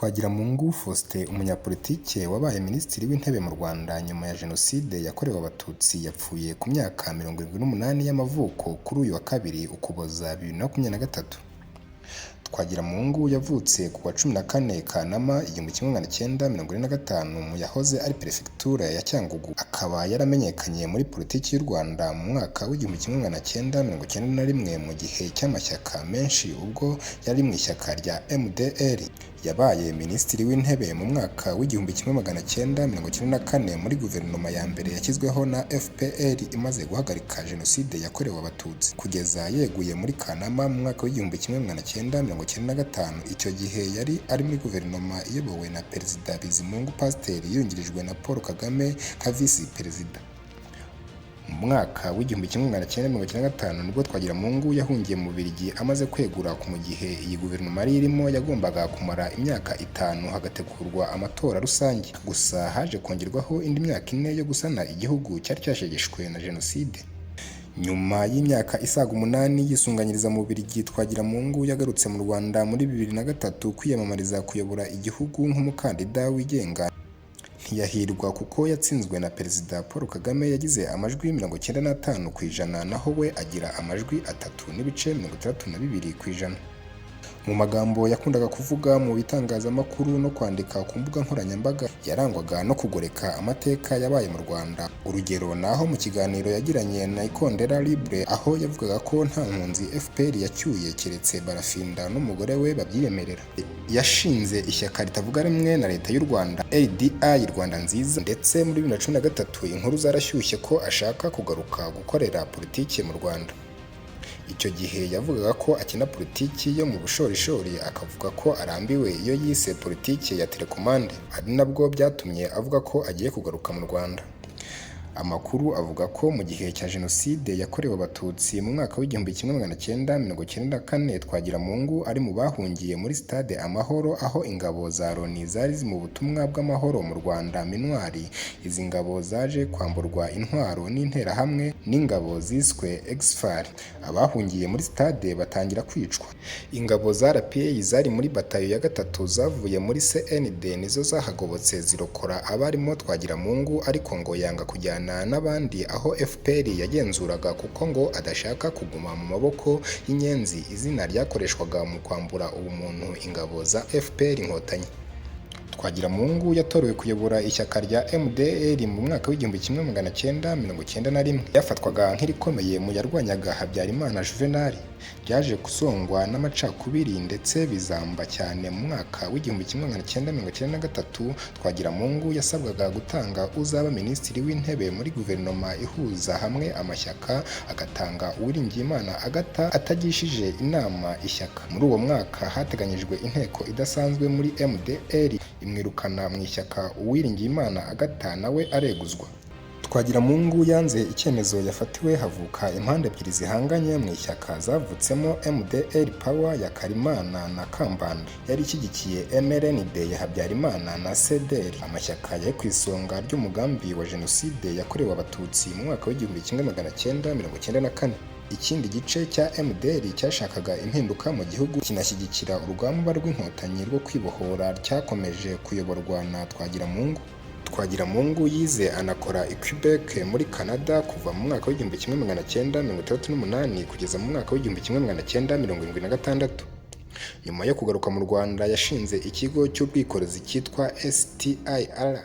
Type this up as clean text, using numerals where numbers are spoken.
Twagiramungu Faustin umunyapolitike wabaye Minisitiri w'Intebe mu Rwanda nyuma ya jenoside yakorewe abatutsi yapfuye ku myaka 78 y'amavuko kuri uyu wa kabiri Ukuboza 2023. Twagiramungu yavutse ku wa 14 Kanama 1945 mu yahoze ari Perefegitura ya Cyangugu. Akaba yaramenyekanye muri politiki y'u Rwanda mu mwaka w'1991 mu gihe cy'amashyaka menshi ubwo yari mu ishyaka rya MDR. Yabaye Minisitiri w'Intebe mu mwaka w'1994 muri guverinoma ya mbere yashyizweho na FPR imaze guhagarika jenoside yakorewe abatutsi kugeza yeguye muri Kanama mu mwaka w'1995. Icyo gihe yari ari muri guverinoma iyobowe na Perezida Bizimungu Pasiteri yungirijwe na Paul Kagame nka Visi Perezida. Mu mwaka w'1995 nibwo Twagiramungu yahungiye mu Bubiligi amaze kwegura mu gihe iyi guverinoma yari irimo yagombaga kumara imyaka 5 hagategurwa amatora rusange. Gusa haje kongerwaho indi myaka 4 yo gusana igihugu cyari cyashegeshwe na jenoside. Nyuma y'imyaka isaga 8 yisunganyiriza mu Bubiligi, Twagiramungu yagarutse mu Rwanda muri 2003 kwiyamamariza kuyobora igihugu nk'umukandida wigenga. Ntiyahirwa kuko yatsinzwe na Perezida Paul Kagame yagize amajwi 95%, naho we agira amajwi 3.62%. Mu magambo yakundaga kuvuga mu bitangazamakuru no kwandika ku mbuga nkoranyambaga, yarangwaga no kugoreka amateka yabaye mu Rwanda. Urugero naho mu kiganiro yagiranye na Ikondera Libre aho yavugaga ko nta mpunzi FPR yacyuye keretse Barafinda n'umugore we babyiyemerera. Yashinze ishyaka ritavuga rimwe na leta y'u Rwanda LDI Rwanda nziza, ndetse muri 2013 inkuru zarashyushye ko ashaka kugaruka gukorera politiki mu Rwanda. Icyo gihe yavugaga ko akina politiki yo mu bushorishori, akavuga ko arambiwe iyo yise politiki ya telekomande, ari nabwo byatumye avuga ko agiye kugaruka mu Rwanda. Amakuru avuga ko mu gihe cya jenoside yakorewe abatutsi mu mwaka w'1994 Twagiramungu ari mu bahungiye muri stade Amahoro aho ingabo za Loni zari mu butumwa bw'amahoro mu Rwanda minwari. Izi ngabo zaje kwamburwa intwaro n'interahamwe n'ingabo ziswe Exfar. Abahungiye muri stade batangira kwicwa. Ingabo za RPA zari muri batayo ya 3 zavuye muri CND nizo zahagobotse zirokora abarimo Twagiramungu, ariko ngo yanga kujyana n'abandi aho FPR yagenzuraga kuko ngo adashaka kuguma mu maboko y'inyenzi. Izina ryakoreshwaga mu kwambura ubumuntu ingabo za FPR Inkotanyi. Twagiramungu yatorewe kuyobora ishyaka rya MDR mu mwaka w'1991. Yafatwaga nk'irikomeye mu yarwanyaga Habyarimana Juvenal. Ryaje kusongwa n'amacakubiri ndetse bizamba cyane. Mu mwaka w'1993 Twagiramungu yasabwaga gutanga uzaba Minisitiri w'Intebe muri guverinoma ihuza hamwe amashyaka, agatanga Uwiringiyimana Agata atagishije inama ishyaka. Muri uwo mwaka hateganyijwe inteko idasanzwe muri MDR imwirukana mu ishyaka. Uwiringiyimana Agata nawe areguzwa. Twagiramungu yanze icyemezo yafatiwe, havuka impande ebyiri zihanganye mu ishyaka zavutsemo MDR Power ya Karimana na Kambanda yari ishyigikiye MRND ya Habyarimana na CDR. Amashyaka yari ku isonga ry'umugambi wa jenoside yakorewe abatutsi mu mwaka w'1994. Ikindi gice cya MDR cyashakaga impinduka mu gihugu kinashyigikira urugamba rw'inkotanyi rwo kwibohora cyakomeje kuyoborwa na Twagiramungu. Twagiramungu yize anakora i Quebec muri Canada kuva mu mwaka w'1968 kugeza mu mwaka w'1976. Nyuma yo kugaruka mu Rwanda yashinze ikigo cy'ubwikorezi cyitwa STIR